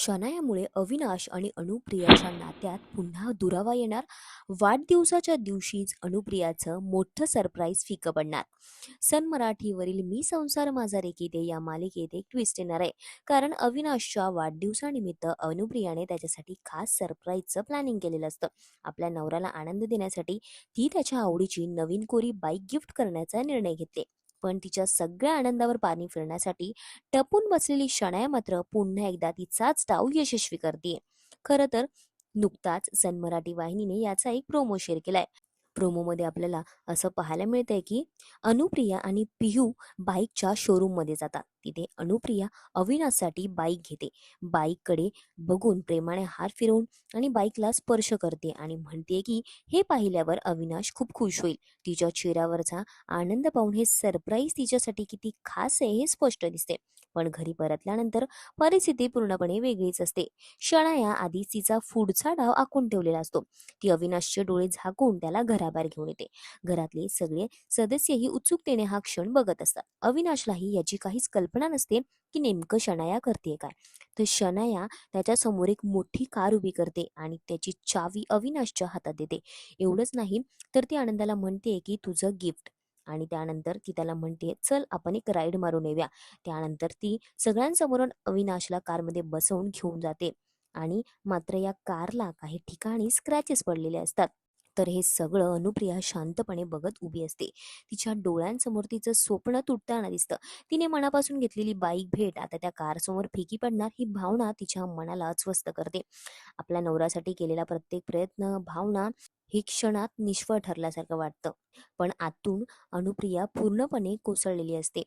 शनायामुळे अविनाश आणि अनुप्रियाच्या नात्यात पुन्हा दुरावा येणार. वाढदिवसाच्या दिवशीच अनुप्रियाचं मोठं सरप्राईज फिकं पडणार. सन मराठीवरील मी संसार माझा रेकीते या मालिकेत एक ट्विस्ट येणार आहे. कारण अविनाशच्या वाढदिवसानिमित्त अनुप्रियाने त्याच्यासाठी खास सरप्राईजचं प्लॅनिंग केलेलं असतं. आपल्या नवऱ्याला आनंद देण्यासाठी ती त्याच्या आवडीची नवीन कोरी बाईक गिफ्ट करण्याचा निर्णय घेते. पण तिच्या सगळ्या आनंदावर पाणी फिरण्यासाठी टपून बसलेली शनाया मात्र पुन्हा एकदा तिचाच डाव यशस्वी करते. खरं तर नुकताच सन मराठी वाहिनीने याचा एक प्रोमो शेअर केलाय. प्रोमोमध्ये आपल्याला असं पाहायला मिळतंय की अनुप्रिया आणि पिहू बाईकच्या शोरूममध्ये जातात. तिथे अनुप्रिया अविनाशसाठी बाईक घेते. बाईककडे बघून प्रेमाने हात फिरवून आणि बाईकला स्पर्श करते आणि म्हणते की हे पाहिल्यावर अविनाश खूप खुश होईल. तिच्या चेहऱ्यावरचा आनंद पाहून हे सरप्राईज तिच्यासाठी किती खास आहे हे स्पष्ट दिसते. पण घरी परतल्यानंतर परिस्थिती पूर्णपणे वेगळीच असते. शनाया आधीच तिचा पुढचा डाव आखून ठेवलेला असतो. ती अविनाशचे डोळे झाकून त्याला घराबाहेर घेऊन येते. घरातले सगळे सदस्यही उत्सुकतेने हा क्षण बघत असतात. अविनाशलाही याची काहीच कल्पना नसते की नेमकं शनाया करते काय. तर शनाया त्याच्या समोर एक मोठी कार उभी करते आणि त्याची चावी अविनाशच्या हातात देते. एवढंच नाही तर ती आनंदाला म्हणते की तुझं गिफ्ट. आणि त्यानंतर ती त्याला म्हणते चल आपण एक राईड मारून येऊया. त्यानंतर ती सगळ्यांसमोरून अविनाशला कारमध्ये बसवून घेऊन जाते. आणि मात्र या कारला काही ठिकाणी स्क्रॅचेस पडलेले असतात. तर हे सगळं अनुप्रिया शांतपणे बघत उभी असते. तिच्या डोळ्यांसमोर तिचं स्वप्न तुटताना दिसतं. तिने मनापासून घेतलेली बाईक भेट आता त्या कारसमोर फिकी पडणार ही भावना तिच्या मनाला अस्वस्थ करते. आपल्या नवऱ्यासाठी केलेला प्रत्येक प्रयत्न, भावना ही क्षणात निष्फळ ठरल्यासारखं वाटतं. पण आतून अनुप्रिया पूर्णपणे कोसळलेली असते.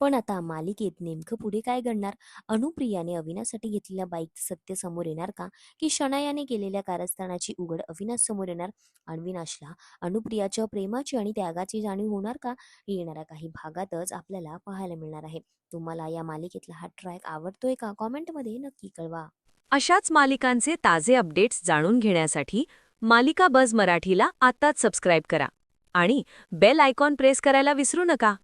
पण आता मालिकेत नेमकं पुढे काय घडणार? अनुप्रियाने अविनाशसाठी घेतलेल्या बाईकचं सत्य समोर येणार का? की शनायाने केलेल्या कारस्थानाची उघड अविनाश समोर येणार? अविनाशला अनुप्रियाच्या प्रेमाची आणि त्यागाची जाणीव होणार का? येणाऱ्या काही भागातच आपल्याला पाहायला मिळणार आहे. तुम्हाला या मालिकेतला हा ट्रॅक आवडतोय का? कॉमेंटमध्ये नक्की कळवा. अशाच मालिकांचे ताजे अपडेट्स जाणून घेण्यासाठी मालिका बझ मराठीला आत्ताच सबस्क्राईब करा आणि बेल आयकॉन प्रेस करायला विसरू नका.